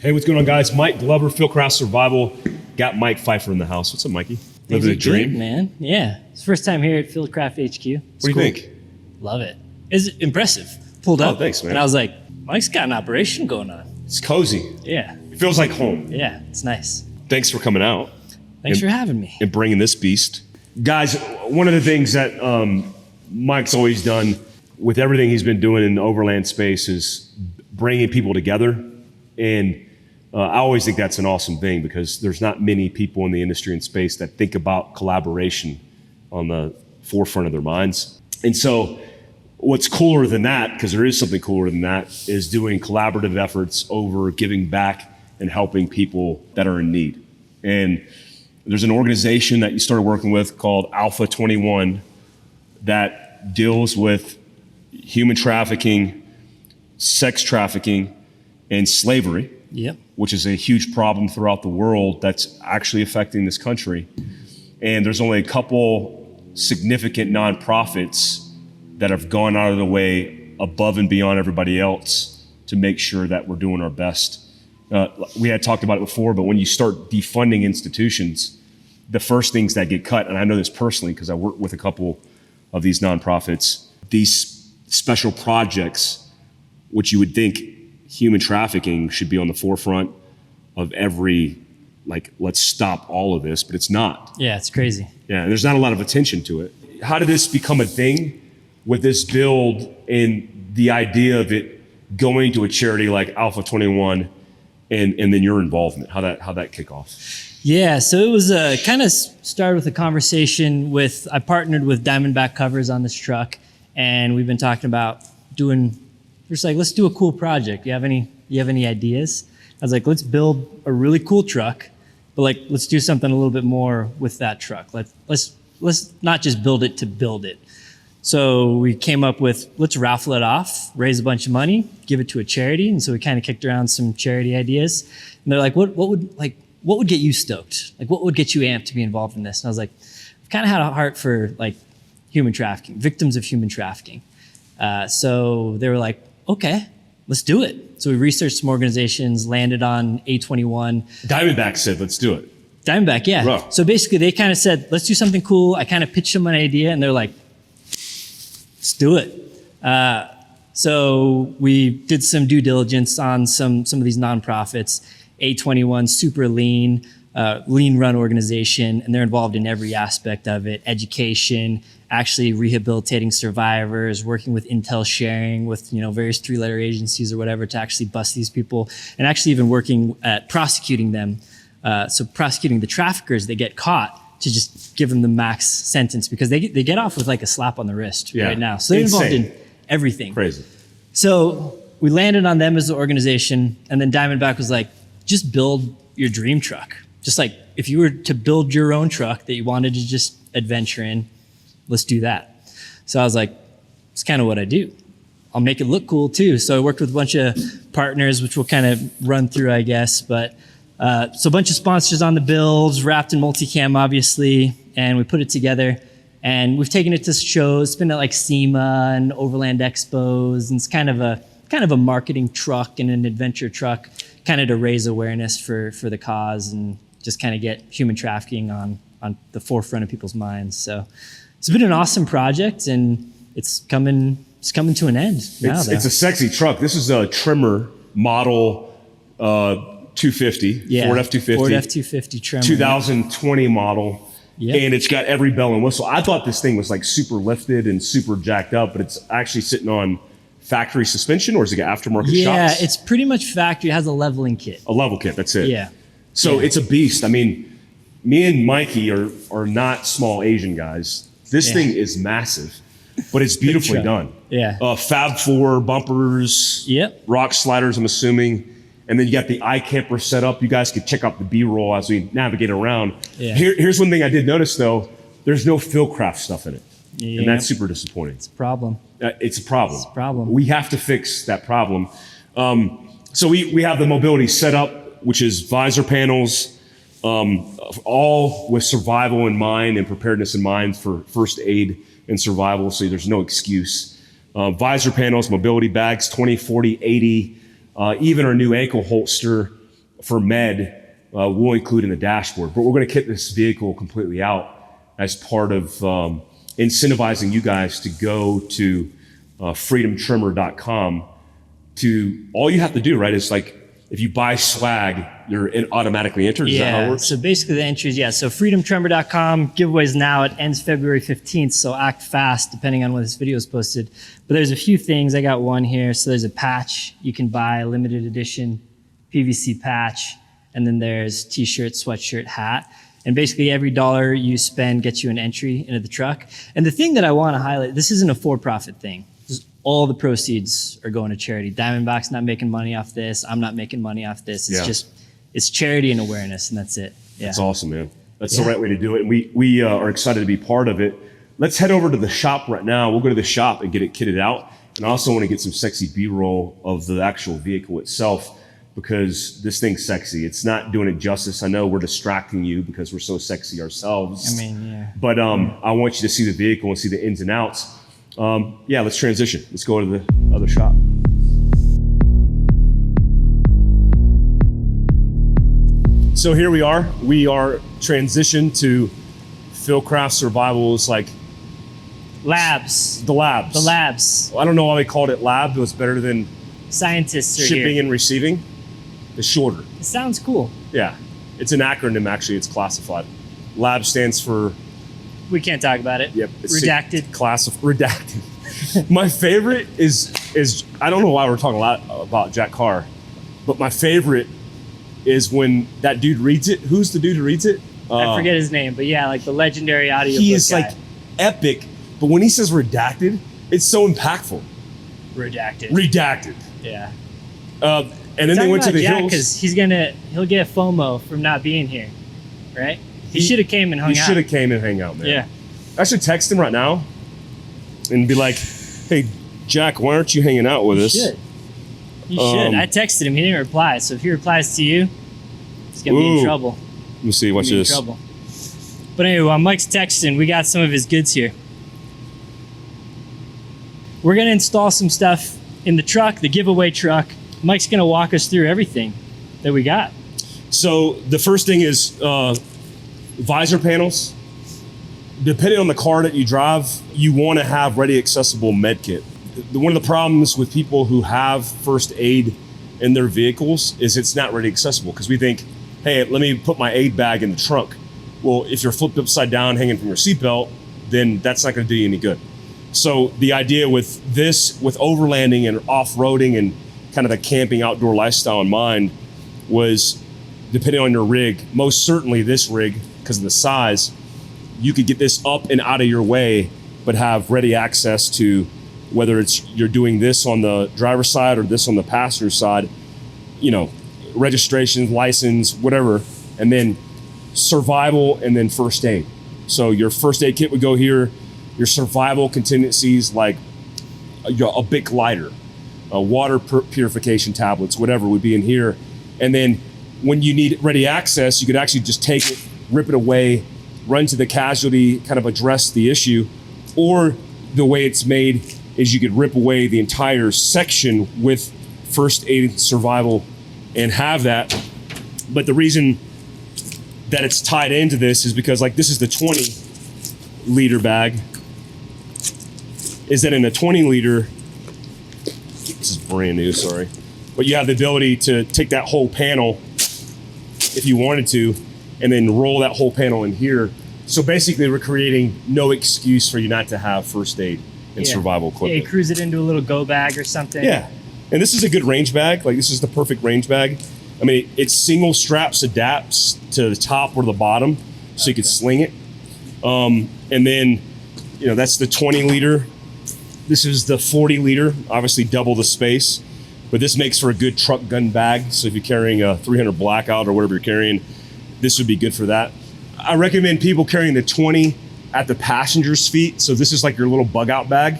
Hey, what's going on, guys? Mike Glover, Fieldcraft Survival. Got Mike Pfeiffer in the house. What's up, Mikey? Living a dream, good, man. Yeah, it's first time here at Fieldcraft HQ. What do you think? Love it. It's impressive. Pulled up. Oh, thanks, man. And I was like, Mike's got an operation going on. It's cozy. Yeah. It feels like home. Yeah, it's nice. Thanks for coming out. Thanks for having me. And bringing this beast. Guys, one of the things that Mike's always done with everything he's been doing in the overland space is bringing people together. And I always think that's an awesome thing because there's not many people in the industry and space that think about collaboration on the forefront of their minds. And so what's cooler than that, because there is something cooler than that, is doing collaborative efforts over giving back and helping people that are in need. And there's an organization that you started working with called Alpha 21 that deals with human trafficking, sex trafficking, and slavery, Yep. which is a huge problem throughout the world that's actually affecting this country. And there's only a couple significant nonprofits that have gone out of the way above and beyond everybody else to make sure that we're doing our best. We had talked about it before, but when you start defunding institutions, the first things that get cut, and I know this personally because I work with a couple of these nonprofits, these special projects, which you would think human trafficking should be on the forefront of every, like, let's stop all of this, but it's not. Yeah, it's crazy. Yeah, there's not a lot of attention to it. How did this become a thing with this build and the idea of it going to a charity like Alpha 21 and then your involvement? How'd that kick off? Yeah, so it was kind of started with a conversation with, I partnered with DiamondBack covers on this truck, and we've been talking about doing, just like, let's do a cool project. You have any ideas? I was like, let's build a really cool truck, but like, let's do something a little bit more with that truck. Let's not just build it to build it. So we came up with, let's raffle it off, raise a bunch of money, give it to a charity. And so we kind of kicked around some charity ideas. And they're like, what would get you stoked? Like, what would get you amped to be involved in this? And I was like, I've kind of had a heart for like human trafficking, victims of human trafficking. So they were like, okay, let's do it. So we researched some organizations, landed on A21. DiamondBack said, let's do it. DiamondBack, yeah. Bro. So basically they kind of said, let's do something cool. I kind of pitched them an idea and they're like, let's do it. So we did some due diligence on some of these nonprofits. A21, super lean run organization, and they're involved in every aspect of it. Education, actually rehabilitating survivors, working with intel sharing with various three-letter agencies or whatever to actually bust these people, and actually even working at prosecuting them. So prosecuting the traffickers that get caught to just give them the max sentence because they get off with like a slap on the wrist right now. So they're involved in everything. Crazy. So we landed on them as an organization, and then DiamondBack was like, just build your dream truck. Just like if you were to build your own truck that you wanted to just adventure in, let's do that. So I was like, it's kind of what I do. I'll make it look cool too. So I worked with a bunch of partners, which we'll kind of run through, I guess. But so a bunch of sponsors on the builds, wrapped in MultiCam, obviously, and we put it together. And we've taken it to shows. It's been at like SEMA and Overland Expos, and it's kind of a marketing truck and an adventure truck, kind of to raise awareness for the cause and just kind of get human trafficking on the forefront of people's minds. So it's been an awesome project, and it's coming to an end now. It's a sexy truck. This is a Tremor model 250, yeah, Ford F-250. Ford F-250 Tremor. 2020 model. Yep. And it's got every bell and whistle. I thought this thing was like super lifted and super jacked up, but it's actually sitting on factory suspension, or is it got aftermarket shocks? Yeah, it's pretty much factory. It has a leveling kit. A level kit, that's it. Yeah. So it's a beast. I mean, me and Mikey are not small Asian guys. This thing is massive, but it's beautifully done. Yeah. Fab 4 bumpers. Yep. Rock sliders, I'm assuming. And then you got the iKamper set up. You guys could check out the B-roll as we navigate around. Yeah. Here's one thing I did notice, though. There's no Fieldcraft stuff in it. Yeah. And that's super disappointing. It's a problem. It's a problem. It's a problem. We have to fix that problem. So we have the mobility set up, which is visor panels, all with survival in mind and preparedness in mind for first aid and survival. So there's no excuse. Visor panels, mobility bags, 20, 40, 80, even our new ankle holster for med, we'll include in the dashboard. But we're going to kit this vehicle completely out as part of incentivizing you guys to go to freedomtremor.com. To all you have to do, right, is like if you buy swag, you're automatically entered. Is that how it works? So basically the entries, so freedomtremor.com, giveaways now. It ends February 15th, so act fast depending on when this video is posted. But there's a few things. I got one here. So there's a patch you can buy, limited edition PVC patch. And then there's t-shirt, sweatshirt, hat. And basically every dollar you spend gets you an entry into the truck. And the thing that I want to highlight, this isn't a for-profit thing. All the proceeds are going to charity. DiamondBack's not making money off this. I'm not making money off this. It's it's charity and awareness, and that's it. Yeah. That's awesome, man. That's the right way to do it. And we are excited to be part of it. Let's head over to the shop right now. We'll go to the shop and get it kitted out. And I also want to get some sexy B-roll of the actual vehicle itself, because this thing's sexy. It's not doing it justice. I know we're distracting you because we're so sexy ourselves. I mean, yeah. But I want you to see the vehicle and see the ins and outs. Let's transition. Let's go to the other shop. So here we are. We are transitioned to Fieldcraft Survival. It's like labs. The labs. The labs. I don't know why they called it lab. It was better than scientists are shipping here. and receiving. It's shorter. It sounds cool. Yeah. It's an acronym, actually. It's classified. Lab stands for... We can't talk about it. Yep. Redacted. Redacted. My favorite is I don't know why we're talking a lot about Jack Carr, but my favorite is when that dude reads it. Who's the dude who reads it? I forget his name, but yeah, like the legendary audio. He is guy. like epic, but when he says redacted, it's so impactful. Redacted. Yeah. And then they went to the hills because he'll get FOMO from not being here, right? He should have came and hung out. He should have came and hang out, man. Yeah. I should text him right now and be like, "Hey, Jack, why aren't you hanging out with us?" You should. I texted him. He didn't reply. So if he replies to you, he's gonna be in trouble. Let me see. Watch this. Trouble. But anyway, while Mike's texting, we got some of his goods here. We're gonna install some stuff in the truck, the giveaway truck. Mike's gonna walk us through everything that we got. So the first thing is visor panels. Depending on the car that you drive, you want to have ready accessible med kit. One of the problems with people who have first aid in their vehicles is it's not ready accessible, because we think, hey, let me put my aid bag in the trunk. Well, if you're flipped upside down hanging from your seatbelt, then that's not going to do you any good. So the idea with this, with overlanding and off-roading and kind of the camping outdoor lifestyle in mind, was depending on your rig, most certainly this rig, because of the size, you could get this up and out of your way, but have ready access to, whether it's you're doing this on the driver's side or this on the passenger side, registration, license, whatever, and then survival and then first aid. So your first aid kit would go here. Your survival contingencies like a Bic lighter, water purification tablets, whatever would be in here. And then when you need ready access, you could actually just take it, rip it away, run to the casualty, kind of address the issue. Or the way it's made is you could rip away the entire section with first aid survival and have that. But the reason that it's tied into this is because, like, this is the 20 liter bag, is that in a 20 liter, this is brand new, sorry, but you have the ability to take that whole panel if you wanted to, and then roll that whole panel in here. So basically we're creating no excuse for you not to have first aid and survival equipment. Yeah, you cruise it into a little go bag or something. Yeah, and this is a good range bag. Like, this is the perfect range bag. I mean, it's single straps, adapts to the top or the bottom, so you could sling it. And then, that's the 20 liter. This is the 40 liter, obviously double the space, but this makes for a good truck gun bag. So if you're carrying a 300 Blackout or whatever you're carrying, this would be good for that. I recommend people carrying the 20 at the passenger's feet. So this is like your little bug out bag.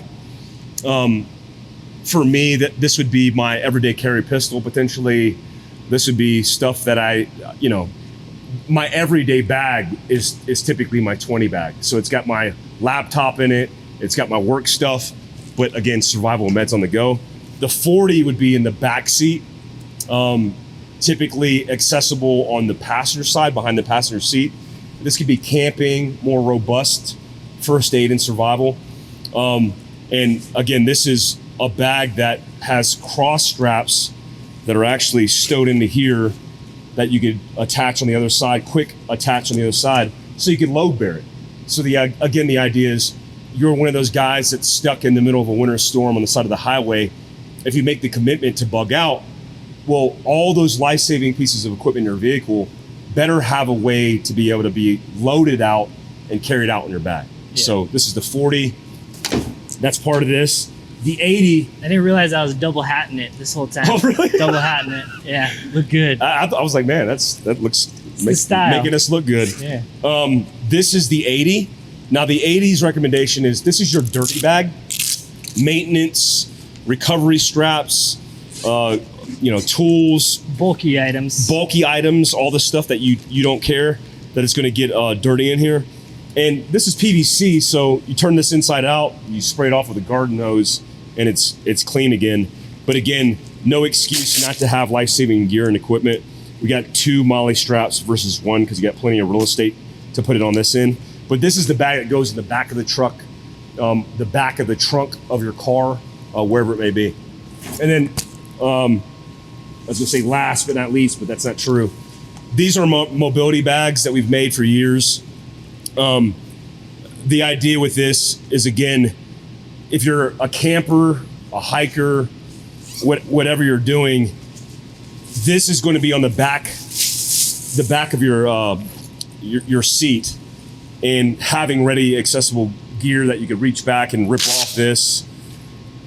For me, this would be my everyday carry pistol. Potentially, this would be stuff that my everyday bag is typically my 20 bag. So it's got my laptop in it. It's got my work stuff, but again, survival meds on the go. The 40 would be in the back seat. typically accessible on the passenger side, behind the passenger seat. This could be camping, more robust first aid and survival. And again, this is a bag that has cross straps that are actually stowed into here that you could attach on the other side, quick attach on the other side, so you can load bear it. So the idea is you're one of those guys that's stuck in the middle of a winter storm on the side of the highway. If you make the commitment to bug out, well, all those life-saving pieces of equipment in your vehicle better have a way to be able to be loaded out and carried out in your bag. Yeah. So this is the 40. That's part of this. The 80. I didn't realize I was double hatting it this whole time. Oh, really? Double hatting it. Yeah, look good. I was like, man, that looks making us look good. Yeah. This is the 80. Now the 80's recommendation is this is your dirty bag, maintenance, recovery straps, tools, bulky items, all the stuff that you don't care that it's going to get dirty in here. And this is PVC, so you turn this inside out, you spray it off with a garden hose, and it's clean again. But again, no excuse not to have life-saving gear and equipment. We got 2 MOLLE straps versus 1 because you got plenty of real estate to put it on this end. But this is the bag that goes in the back of the truck, the back of the trunk of your car, wherever it may be. And then, I was gonna say last but not least, but that's not true. These are mobility bags that we've made for years. The idea with this is, again, if you're a camper, a hiker, whatever you're doing, this is going to be on the back of your seat, and having ready accessible gear that you could reach back and rip off this,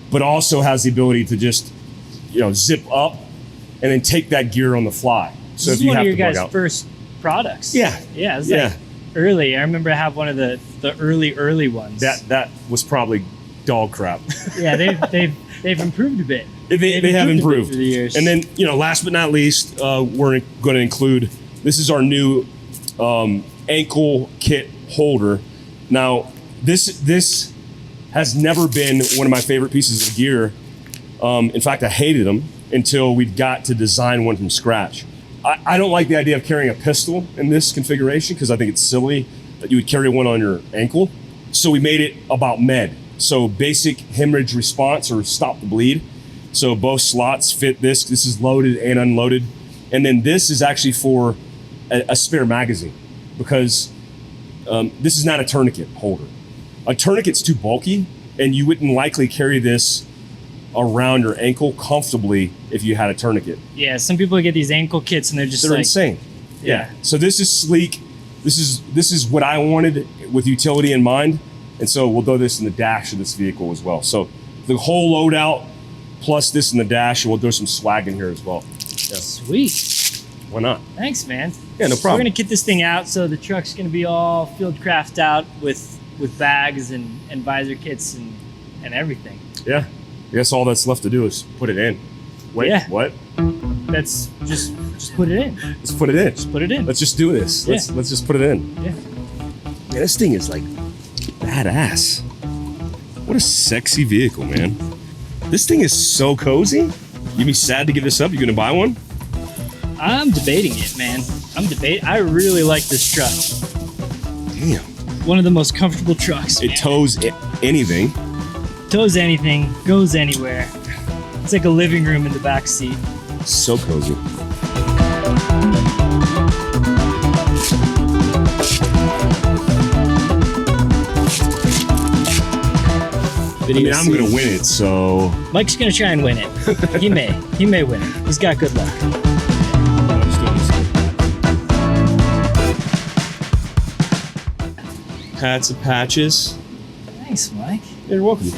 but also has the ability to just, zip up and then take that gear on the fly. So this if you is one have of your to bug guys' out. first products. Yeah. Yeah. It was like early. I remember I have one of the early ones. That was probably dog crap. Yeah, they've improved a bit. They have improved through the years. And then, last but not least, we're going to include, this is our new ankle kit holder. Now, this has never been one of my favorite pieces of gear. In fact, I hated them until we got to design one from scratch. I don't like the idea of carrying a pistol in this configuration because I think it's silly that you would carry one on your ankle. So we made it about med. So basic hemorrhage response, or stop the bleed. So both slots fit this. This is loaded and unloaded. And then this is actually for a spare magazine, because this is not a tourniquet holder. A tourniquet's too bulky, and you wouldn't likely carry this around your ankle comfortably if you had a tourniquet. Yeah, some people get these ankle kits and they're insane. Yeah. So this is sleek. This is what I wanted with utility in mind. And so we'll throw this in the dash of this vehicle as well. So the whole loadout plus this in the dash, and we'll throw some swag in here as well. Yeah. Sweet. Why not? Thanks, man. Yeah, no problem. We're gonna kit this thing out, so the truck's gonna be all Fieldcraft out with bags and visor kits and everything. Yeah. I guess all that's left to do is put it in. Wait, yeah. What? That's just put it in. Let's put it in. Just put it in. Let's just do this. Let's just put it in. Yeah. Man, this thing is like badass. What a sexy vehicle, man. This thing is so cozy. You'd be sad to give this up. You gonna buy one? I'm debating it, man. I really like this truck. Damn. One of the most comfortable trucks. It tows anything. Tows anything, goes anywhere. It's like a living room in the back seat. So cozy. I'm gonna win it, so Mike's gonna try and win it. He may win it. He's got good luck. Hats and patches. Thanks, Mike. You're welcome.